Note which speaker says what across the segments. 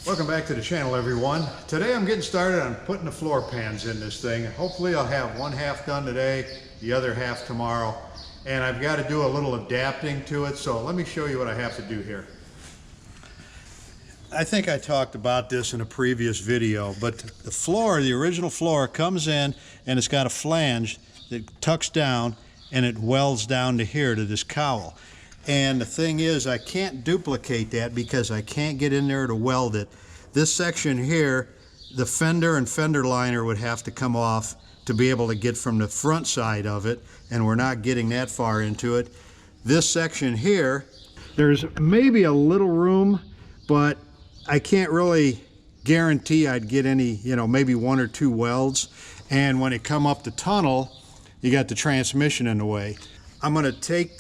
Speaker 1: Welcome back to the channel, everyone. Today I'm getting started on putting the floor pans in this thing. Hopefully I'll have one half done today, the other half tomorrow. And I've got to do a little adapting to it, so let me show you what I have to do here. I think I talked about this in a previous video, but the floor, the original floor, comes in and it's got a flange that tucks down and it welds down to here to this cowl. And the thing is, I can't duplicate that because I can't get in there to weld it. This section here, the fender and fender liner would have to come off to be able to get from the front side of it, and we're not getting that far into it. This section here, there's maybe a little room, but I can't really guarantee I'd get any, maybe one or two welds. And when it come up the tunnel, you got the transmission in the way. I'm gonna take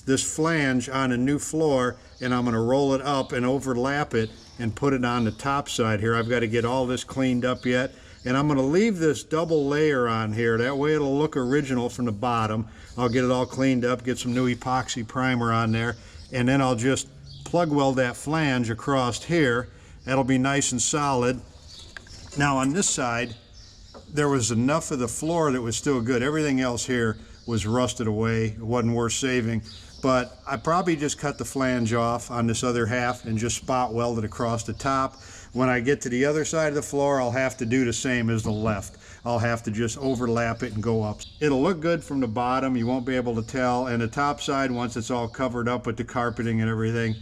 Speaker 1: this flange on a new floor and I'm going to roll it up and overlap it and put it on the top side here. I've got to get all this cleaned up yet, and I'm going to leave this double layer on here. That way it'll look original from the bottom. I'll get it all cleaned up, get some new epoxy primer on there, and then I'll just plug weld that flange across here. That'll be nice and solid. Now on this side, there was enough of the floor that was still good. Everything else here was rusted away. It wasn't worth saving. But I probably just cut the flange off on this other half and just spot weld it across the top. When I get to the other side of the floor, I'll have to do the same as the left. I'll have to just overlap it and go up. It'll look good from the bottom. You won't be able to tell. And the top side, once it's all covered up with the carpeting and everything,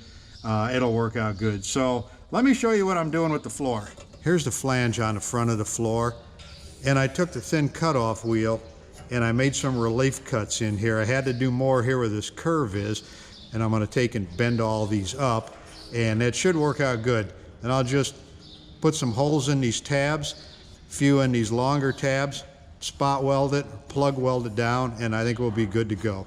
Speaker 1: it'll work out good. So let me show you what I'm doing with the floor. Here's the flange on the front of the floor. And I took the thin cutoff wheel and I made some relief cuts in here. I had to do more here where this curve is, and I'm going to take and bend all these up, and that should work out good. And I'll just put some holes in these tabs, a few in these longer tabs, spot weld it, plug weld it down, and I think we'll be good to go.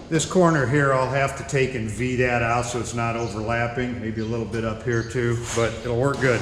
Speaker 1: This corner here, I'll have to take and V that out so it's not overlapping. Maybe a little bit up here too, but it'll work good.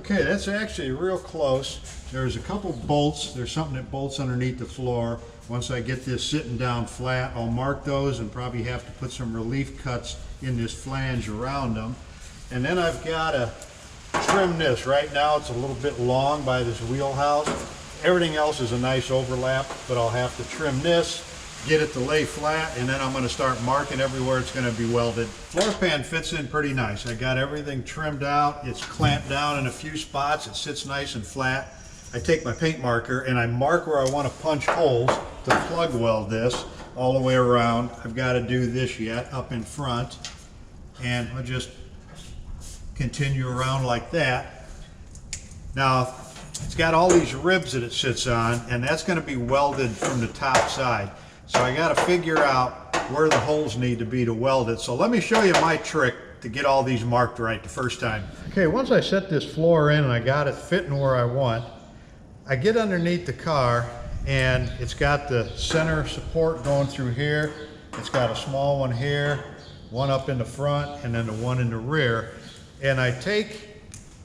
Speaker 1: Okay, that's actually real close. There's a couple bolts. There's something that bolts underneath the floor. Once I get this sitting down flat, I'll mark those and probably have to put some relief cuts in this flange around them. And then I've got to trim this. Right now it's a little bit long by this wheelhouse. Everything else is a nice overlap, but I'll have to trim this, get it to lay flat, and then I'm going to start marking everywhere it's going to be welded. Floor pan fits in pretty nice. I got everything trimmed out. It's clamped down in a few spots. It sits nice and flat. I take my paint marker and I mark where I want to punch holes to plug weld this all the way around. I've got to do this yet up in front, and I'll just continue around like that. Now it's got all these ribs that it sits on, and that's going to be welded from the top side. So I got to figure out where the holes need to be to weld it. So let me show you my trick to get all these marked right the first time. Okay, once I set this floor in and I got it fitting where I want, I get underneath the car and it's got the center support going through here. It's got a small one here, one up in the front, and then the one in the rear. And I take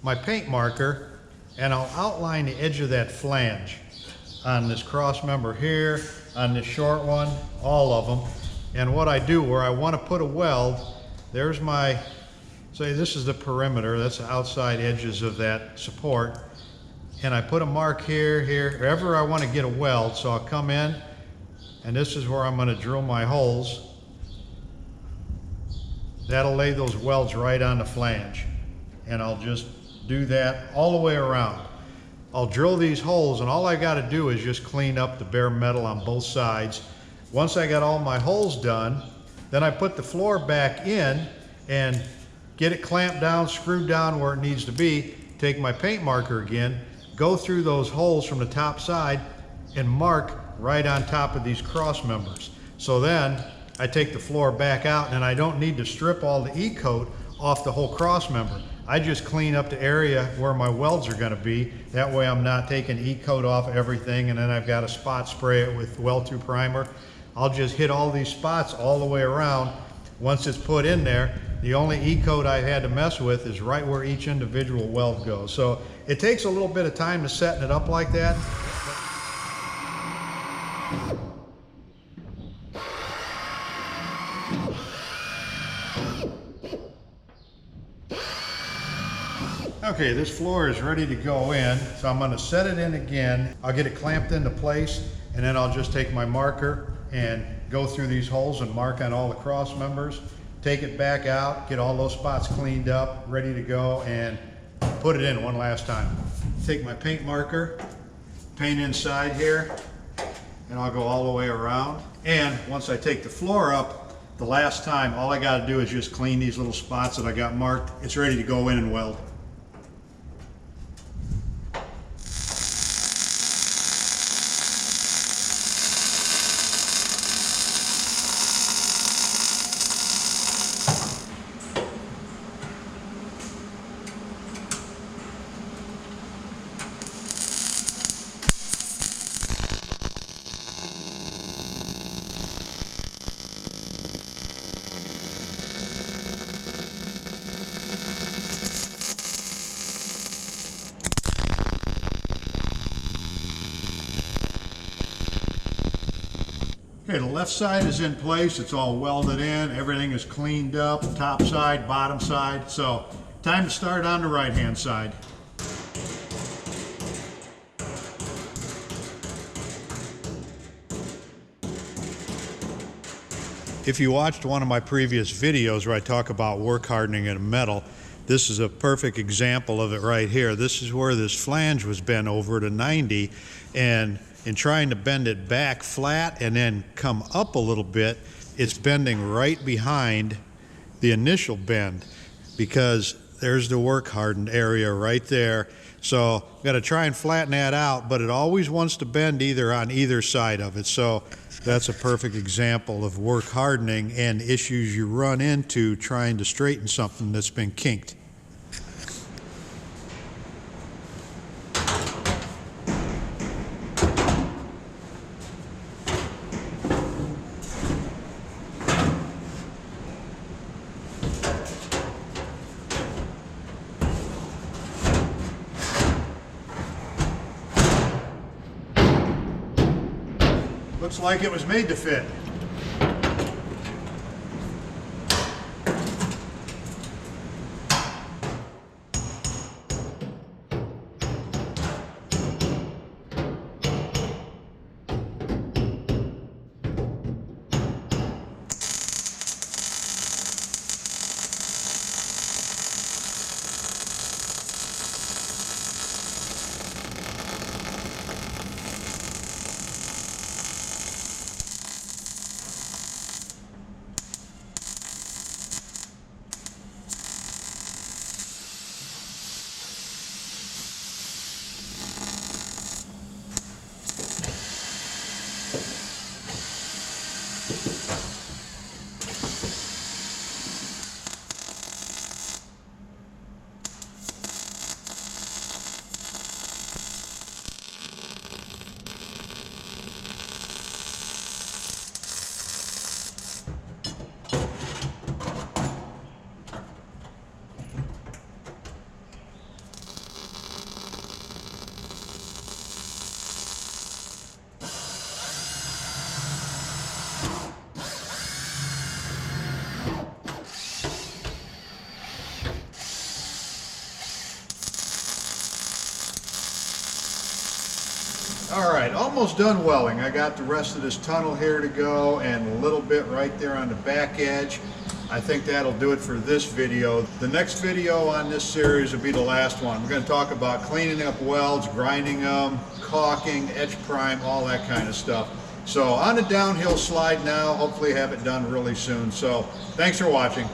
Speaker 1: my paint marker and I'll outline the edge of that flange on this cross member here, on this short one, all of them. And what I do, where I want to put a weld, there's my, say this is the perimeter, that's the outside edges of that support. And I put a mark here, here, wherever I want to get a weld. So I'll come in, and this is where I'm going to drill my holes. That'll lay those welds right on the flange. And I'll just do that all the way around. I'll drill these holes, and all I got to do is just clean up the bare metal on both sides. Once I got all my holes done, then I put the floor back in, and get it clamped down, screwed down where it needs to be, take my paint marker again, go through those holes from the top side and mark right on top of these cross members. So then I take the floor back out and I don't need to strip all the E-coat off the whole cross member. I just clean up the area where my welds are gonna be. That way I'm not taking E-coat off everything and then I've got to spot spray it with Weld 2 primer. I'll just hit all these spots all the way around. Once it's put in there, the only E-coat I had to mess with is right where each individual weld goes. So it takes a little bit of time to setting it up like that. Okay, this floor is ready to go in, so I'm gonna set it in again. I'll get it clamped into place, and then I'll just take my marker and go through these holes and mark on all the cross members, take it back out, get all those spots cleaned up, ready to go, and put it in one last time. Take my paint marker, paint inside here, and I'll go all the way around. And once I take the floor up, the last time, all I gotta do is just clean these little spots that I got marked. It's ready to go in and weld. Okay, the left side is in place. It's all welded in. Everything is cleaned up, top side, bottom side. So, time to start on the right-hand side. If you watched one of my previous videos where I talk about work hardening in a metal, this is a perfect example of it right here. This is where this flange was bent over to 90, and in trying to bend it back flat and then come up a little bit, it's bending right behind the initial bend because there's the work hardened area right there. So I've got to try and flatten that out, but it always wants to bend either on either side of it. So that's a perfect example of work hardening and issues you run into trying to straighten something that's been kinked. Looks like it was made to fit. All right, almost done welding. I got the rest of this tunnel here to go and a little bit right there on the back edge. I think that'll do it for this video. The next video on this series will be the last one. We're going to talk about cleaning up welds, grinding them, caulking, etch prime, all that kind of stuff. So on the downhill slide now, hopefully have it done really soon. So thanks for watching.